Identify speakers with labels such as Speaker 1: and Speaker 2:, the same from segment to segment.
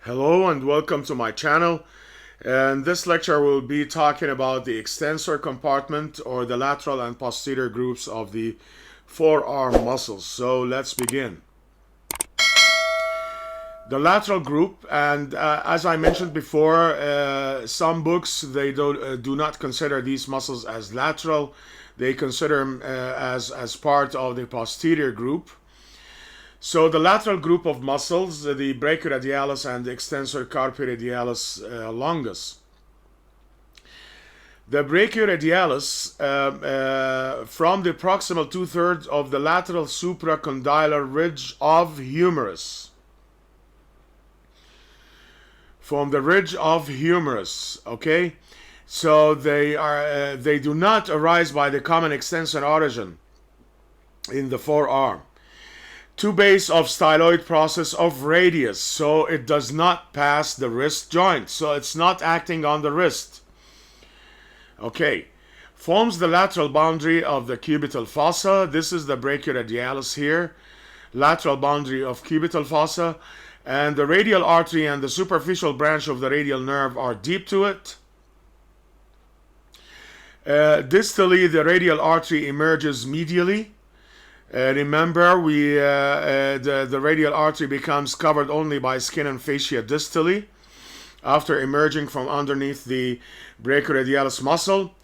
Speaker 1: Hello and welcome to my channel. And this lecture will be talking about the extensor compartment or the lateral and posterior groups of the forearm muscles. So let's begin. The lateral group, and as I mentioned before, some books they do not consider these muscles as lateral. They consider them as part of the posterior group. So the lateral group of muscles, the brachioradialis and the extensor carpi longus. The brachioradialis from the proximal two-thirds of the lateral supracondylar ridge of humerus. From the ridge of humerus, okay? So they do not arise by the common extensor origin in the forearm. To base of styloid process of radius, so it does not pass the wrist joint, so it's not acting on the wrist. Okay, forms the lateral boundary of the cubital fossa. This is the brachioradialis here, lateral boundary of cubital fossa, and the radial artery and the superficial branch of the radial nerve are deep to it. Distally, the radial artery emerges medially. Remember, the radial artery becomes covered only by skin and fascia distally after emerging from underneath the brachioradialis muscle.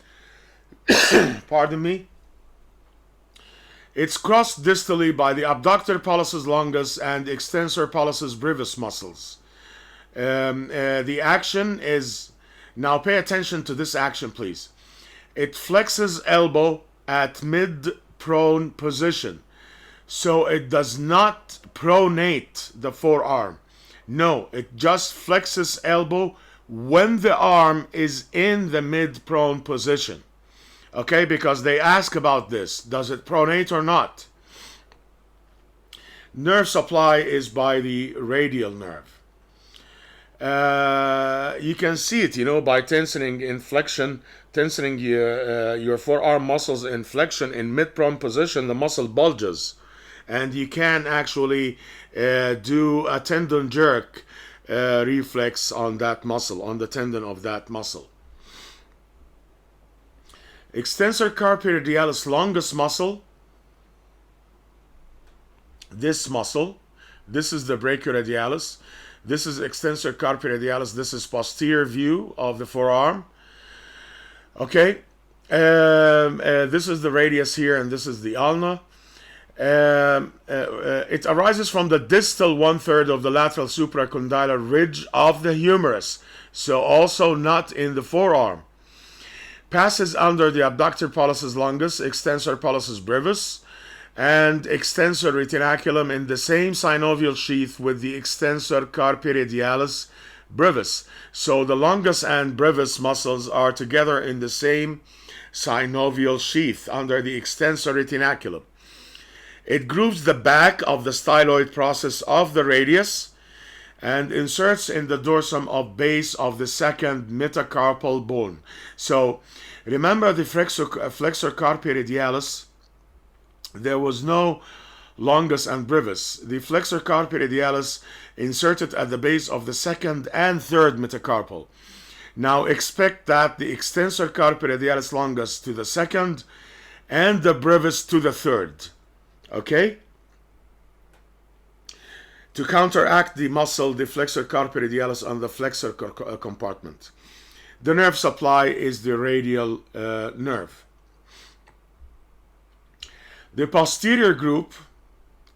Speaker 1: Pardon me. It's crossed distally by the abductor pollicis longus and extensor pollicis brevis muscles. The action is, now pay attention to this action, please. It flexes elbow at mid-prone position. So it does not pronate the forearm. No, it just flexes elbow when the arm is in the mid-prone position. Okay, because they ask about this. Does it pronate or not? Nerve supply is by the radial nerve. You can see it, by tensing in flexion, tensing your forearm muscles in flexion in mid-prone position, the muscle bulges. And you can actually do a tendon jerk reflex on that muscle, on the tendon of that muscle. Extensor carpi longus muscle. This muscle, this is the brachioradialis. This is extensor carpi This is posterior view of the forearm. Okay, this is the radius here, and this is the ulna. It arises from the distal one-third of the lateral supracondylar ridge of the humerus, so also not in the forearm. Passes under the abductor pollicis longus, extensor pollicis brevis, and extensor retinaculum in the same synovial sheath with the extensor carpi brevis. So the longus and brevis muscles are together in the same synovial sheath under the extensor retinaculum. It grooves the back of the styloid process of the radius and inserts in the dorsum of base of the second metacarpal bone. So remember the flexor carpi there was no longus and brevis. The flexor carpi inserted at the base of the second and third metacarpal. Now expect that the extensor carpi longus to the second and the brevis to the third. Okay? To counteract the muscle, the flexor carpi on the flexor compartment. The nerve supply is the radial nerve. The posterior group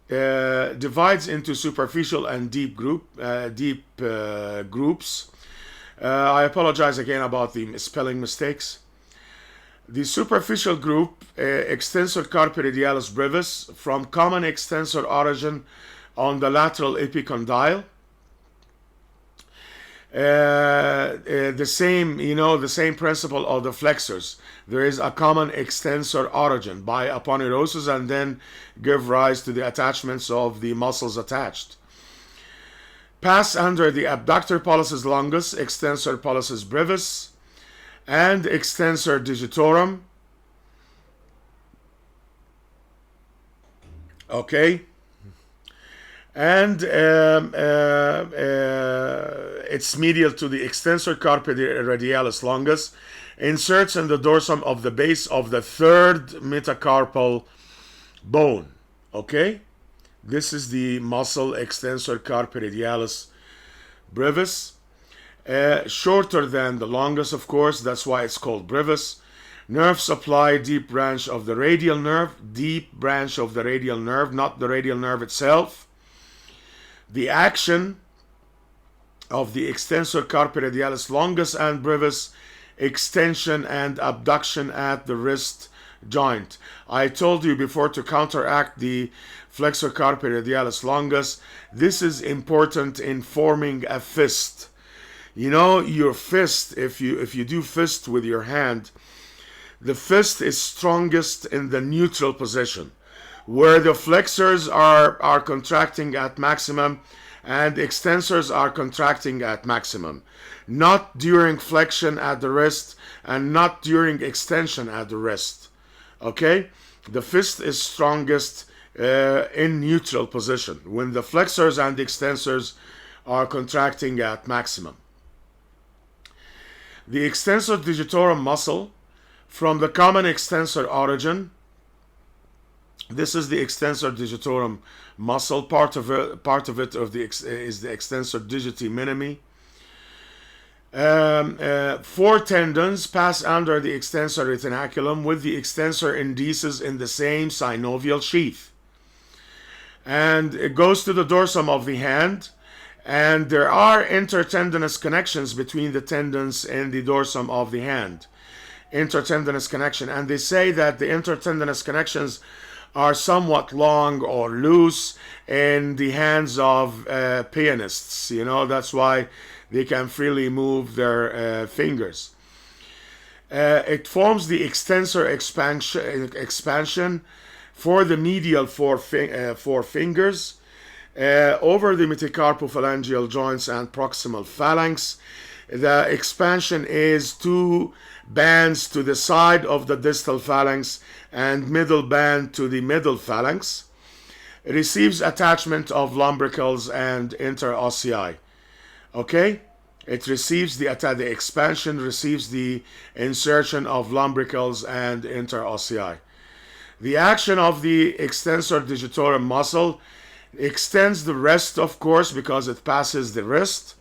Speaker 1: divides into superficial and deep groups. I apologize again about the spelling mistakes. The superficial group, extensor carpi brevis, from common extensor origin on the lateral epicondyle. The same principle of the flexors. There is a common extensor origin by aponeurosis and then give rise to the attachments of the muscles attached. Pass under the abductor pollicis longus, extensor pollicis brevis, and extensor digitorum. Okay, and it's medial to the extensor carpi radialis longus, inserts in the dorsum of the base of the third metacarpal bone. Okay, this is the muscle extensor carpi radialis brevis. Shorter than the longus, of course, that's why it's called brevis. Nerve supply, deep branch of the radial nerve, not the radial nerve itself. The action of the extensor carpi radialis longus and brevis, extension and abduction at the wrist joint. I told you before, to counteract the flexor carpi radialis longus, this is important in forming a fist. You know, your fist, if you do fist with your hand, the fist is strongest in the neutral position, where the flexors are contracting at maximum and extensors are contracting at maximum. Not during flexion at the wrist and not during extension at the wrist. Okay? The fist is strongest in neutral position, when the flexors and extensors are contracting at maximum. The extensor digitorum muscle, from the common extensor origin, this is the extensor digitorum muscle. Part of it is the extensor digiti minimi. 4 tendons pass under the extensor retinaculum with the extensor indices in the same synovial sheath, and it goes to the dorsum of the hand. And there are intertendinous connections between the tendons and the dorsum of the hand. Intertendinous connection. And they say that the intertendinous connections are somewhat long or loose in the hands of pianists. You know, that's why they can freely move their fingers. It forms the extensor expansion for the medial four fingers. Over the metacarpophalangeal joints and proximal phalanx. The expansion is 2 bands to the side of the distal phalanx and middle band to the middle phalanx. It receives attachment of lumbricals and interossei. Okay? It receives the expansion receives the insertion of lumbricals and interossei. The action of the extensor digitorum muscle extends the wrist, of course, because it passes the wrist,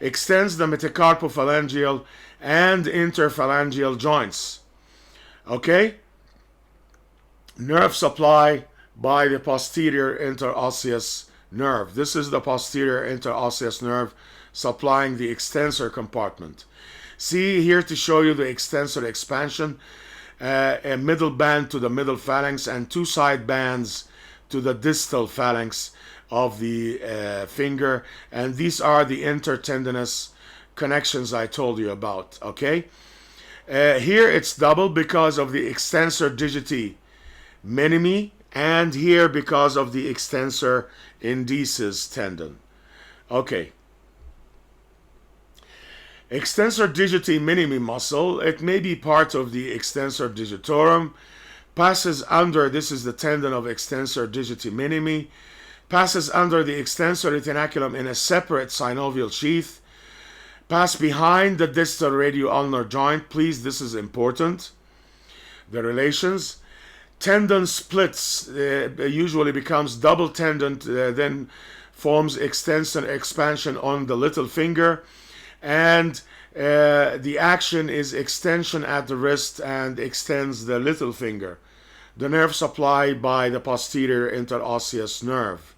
Speaker 1: extends the metacarpophalangeal and interphalangeal joints. Okay? Nerve supply by the posterior interosseous nerve. This is the posterior interosseous nerve supplying the extensor compartment. See here to show you the extensor expansion, a middle band to the middle phalanx and 2 side bands to the distal phalanx of the finger, and these are the intertendinous connections I told you about. Okay, here it's double because of the extensor digiti minimi, and here because of the extensor indices tendon. Okay, extensor digiti minimi muscle, it may be part of the extensor digitorum, passes under, this is the tendon of extensor digiti minimi, passes under the extensor retinaculum in a separate synovial sheath, pass behind the distal radioulnar joint. Please, this is important. The relations. Tendon splits, usually becomes double tendon, then forms extensor expansion on the little finger, and the action is extension at the wrist and extends the little finger. The nerve supply by the posterior interosseous nerve.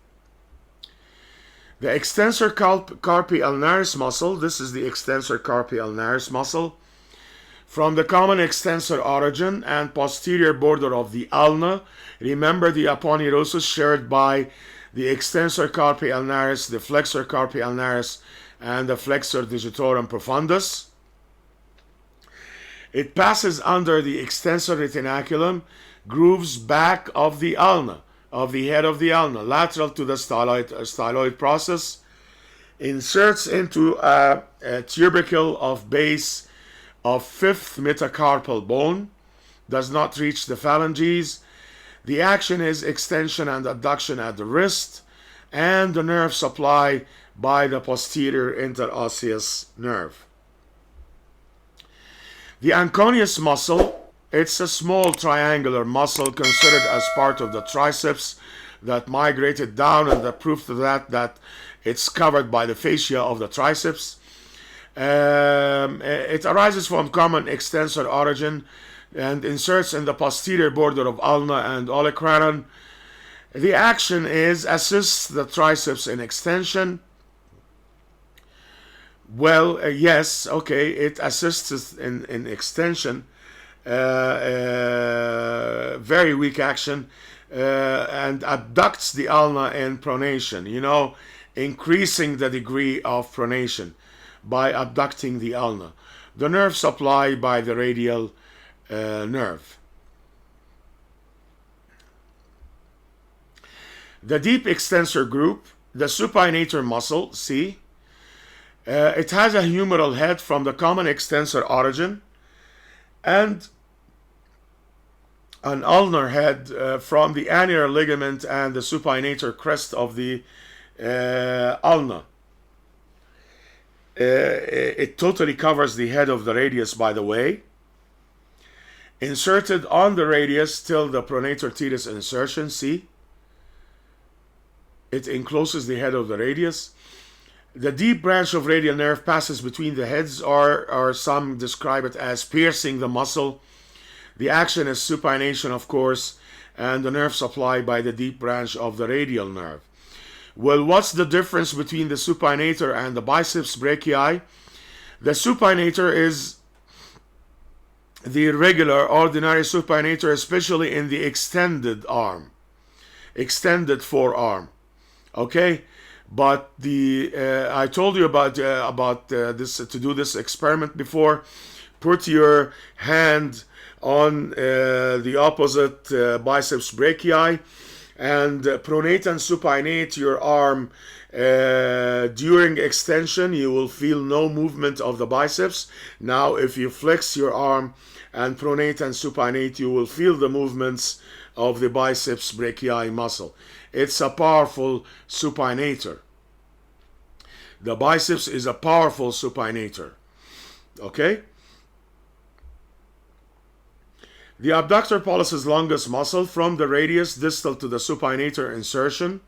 Speaker 1: The extensor carpi ulnaris muscle, this is the extensor carpi ulnaris muscle, from the common extensor origin and posterior border of the ulna. Remember the aponeurosis shared by the extensor carpi ulnaris, the flexor carpi ulnaris, and the flexor digitorum profundus. It passes under the extensor retinaculum, grooves back of the ulna, of the head of the ulna, lateral to the styloid process, inserts into a tubercle of base of 5th metacarpal bone, does not reach the phalanges. The action is extension and adduction at the wrist, and the nerve supply by the posterior interosseous nerve. The Anconeus muscle, it's a small triangular muscle considered as part of the triceps that migrated down, and the proof to that it's covered by the fascia of the triceps. It arises from common extensor origin and inserts in the posterior border of ulna and olecranon. The action is assists the triceps in extension. Well, yes, okay, it assists in extension. Very weak action, and abducts the ulna in pronation, increasing the degree of pronation by abducting the ulna. The nerve supplied by the radial nerve. The deep extensor group, the supinator muscle, see, it has a humeral head from the common extensor origin and an ulnar head from the annular ligament and the supinator crest of the ulna. It totally covers the head of the radius, by the way. Inserted on the radius till the pronator teres insertion, see? It encloses the head of the radius. The deep branch of radial nerve passes between the heads, or some describe it as piercing the muscle. The action is supination, of course, and the nerve supplied by the deep branch of the radial nerve. Well, what's the difference between the supinator and the biceps brachii? The supinator is the irregular, ordinary supinator, especially in the extended arm, extended forearm. Okay, but I told you about this, to do this experiment before. Put your hand on the opposite biceps brachii and pronate and supinate your arm. During extension, you will feel no movement of the biceps. Now, if you flex your arm and pronate and supinate, you will feel the movements of the biceps brachii muscle. It's a powerful supinator. The biceps is a powerful supinator. Okay? The abductor pollicis longus muscle from the radius distal to the supinator insertion,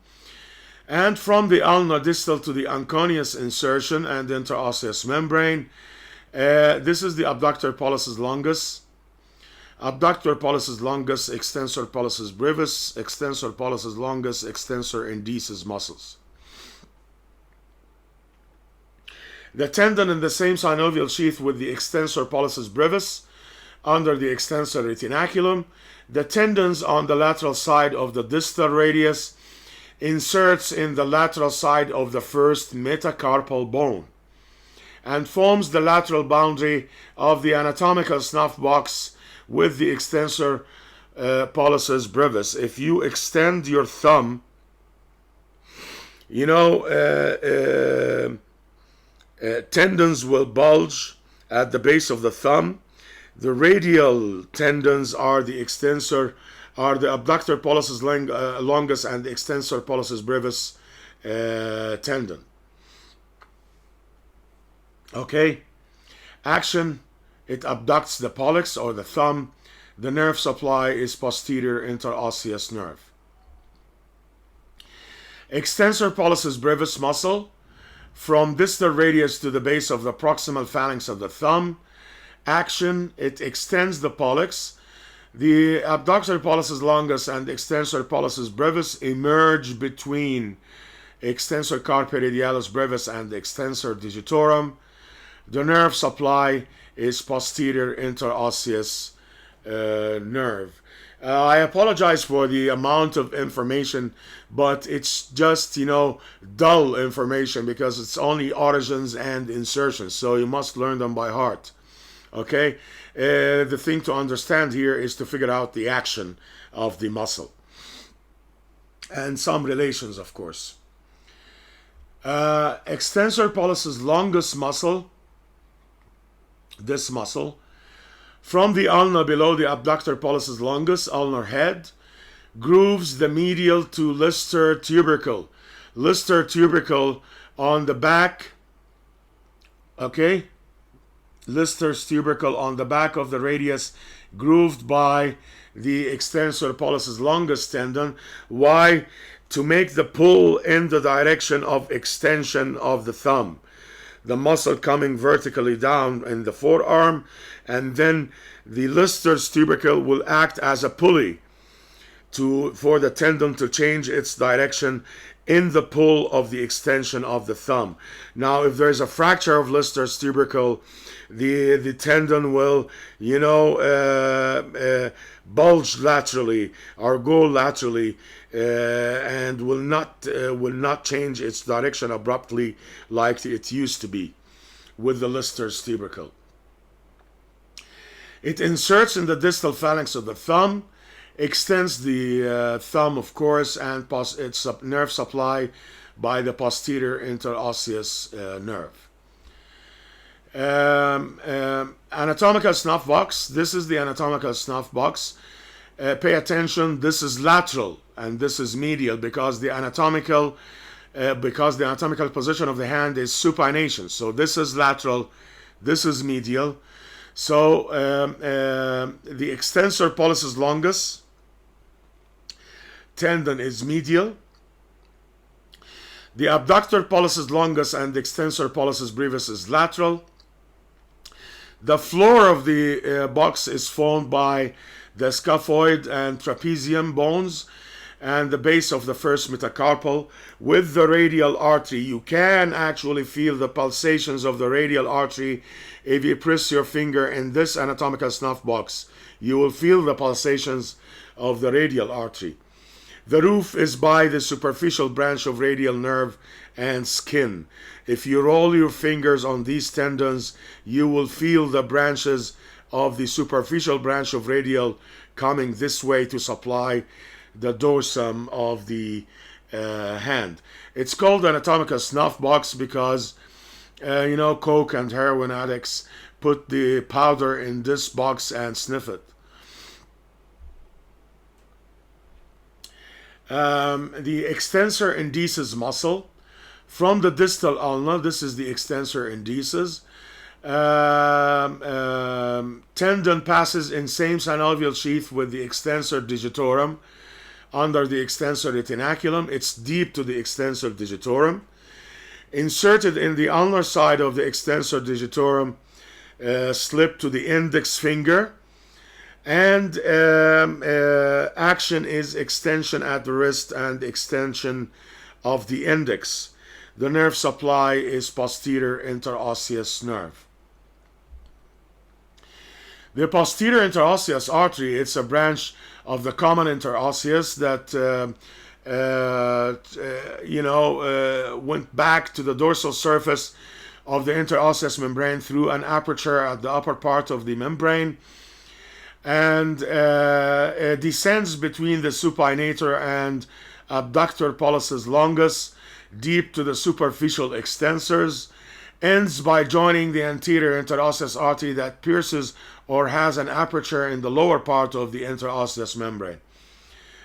Speaker 1: and from the ulna distal to the Anconeus insertion and interosseous membrane. This is the abductor pollicis longus. Abductor pollicis longus, extensor pollicis brevis, extensor pollicis longus, extensor indices muscles. The tendon in the same synovial sheath with the extensor pollicis brevis under the extensor retinaculum. The tendons on the lateral side of the distal radius inserts in the lateral side of the first metacarpal bone and forms the lateral boundary of the anatomical snuff box with the extensor pollicis brevis. If you extend your thumb, tendons will bulge at the base of the thumb. The radial tendons are the abductor pollicis longus and the extensor pollicis brevis tendon. Okay, action, it abducts the pollex or the thumb. The nerve supply is posterior interosseous nerve. Extensor pollicis brevis muscle from distal radius to the base of the proximal phalanx of the thumb. Action, it extends the pollex. The abductor pollicis longus and extensor pollicis brevis emerge between extensor carpi radialis brevis and extensor digitorum. The nerve supply is posterior interosseous nerve. I apologize for the amount of information, but it's just, dull information because it's only origins and insertions, so you must learn them by heart. Okay? The thing to understand here is to figure out the action of the muscle and some relations, of course. Extensor pollicis longus muscle, this muscle, from the ulna below the abductor pollicis longus, ulnar head, grooves the medial to Lister tubercle. Lister tubercle on the back, okay, Lister's tubercle on the back of the radius, grooved by the extensor pollicis longus tendon. Why? To make the pull in the direction of extension of the thumb. The muscle coming vertically down in the forearm, and then the Lister's tubercle will act as a pulley for the tendon to change its direction in the pull of the extension of the thumb. Now, if there's a fracture of Lister's tubercle, the tendon will, bulge laterally or go laterally, and will not change its direction abruptly like it used to be with the Lister's tubercle. It inserts in the distal phalanx of the thumb, extends the thumb, of course, and its nerve supply by the posterior interosseous nerve. Anatomical snuff box. This is the anatomical snuff box. Pay attention, this is lateral and this is medial because the anatomical position of the hand is supination. So this is lateral, this is medial. So the extensor pollicis longus tendon is medial. The abductor pollicis longus and the extensor pollicis brevis is lateral. The floor of the box is formed by the scaphoid and trapezium bones and the base of the first metacarpal with the radial artery. You can actually feel the pulsations of the radial artery if you press your finger in this anatomical snuff box. You will feel the pulsations of the radial artery. The roof is by the superficial branch of radial nerve and skin. If you roll your fingers on these tendons, you will feel the branches of the superficial branch of radial coming this way to supply the dorsum of the hand. It's called anatomical snuff box because coke and heroin addicts put the powder in this box and sniff it. The extensor indices muscle from the distal ulna. This is the extensor indices. Tendon passes in same synovial sheath with the extensor digitorum under the extensor retinaculum. It's deep to the extensor digitorum. Inserted in the ulnar side of the extensor digitorum, slip to the index finger. And action is extension at the wrist and extension of the index. The nerve supply is posterior interosseous nerve. The posterior interosseous artery, it's a branch of the common interosseous that went back to the dorsal surface of the interosseous membrane through an aperture at the upper part of the membrane, and descends between the supinator and abductor pollicis longus deep to the superficial extensors, ends by joining the anterior interosseous artery that pierces or has an aperture in the lower part of the interosseous membrane.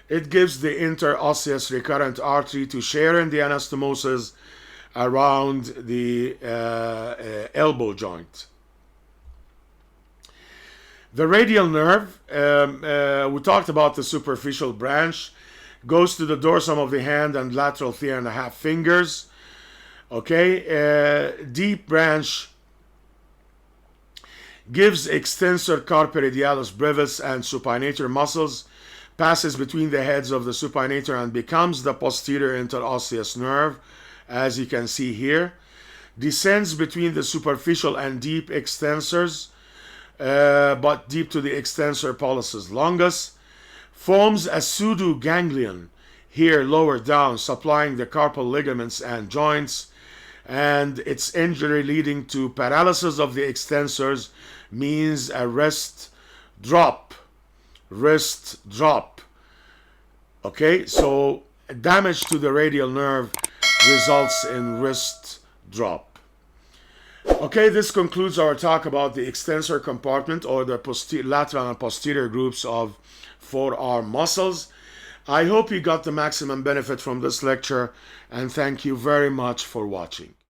Speaker 1: It gives the interosseous recurrent artery to share in the anastomosis around the elbow joint. The radial nerve, we talked about the superficial branch, goes to the dorsum of the hand and lateral 3.5 fingers. Okay, deep branch gives extensor carpi radialis brevis and supinator muscles, passes between the heads of the supinator and becomes the posterior interosseous nerve, as you can see here. Descends between the superficial and deep extensors, but deep to the extensor pollicis longus. Forms a pseudoganglion here lower down, supplying the carpal ligaments and joints, and its injury leading to paralysis of the extensors means a wrist drop. Okay, so damage to the radial nerve results in wrist drop. Okay, this concludes our talk about the extensor compartment or the lateral and posterior groups of forearm muscles. I hope you got the maximum benefit from this lecture, and thank you very much for watching.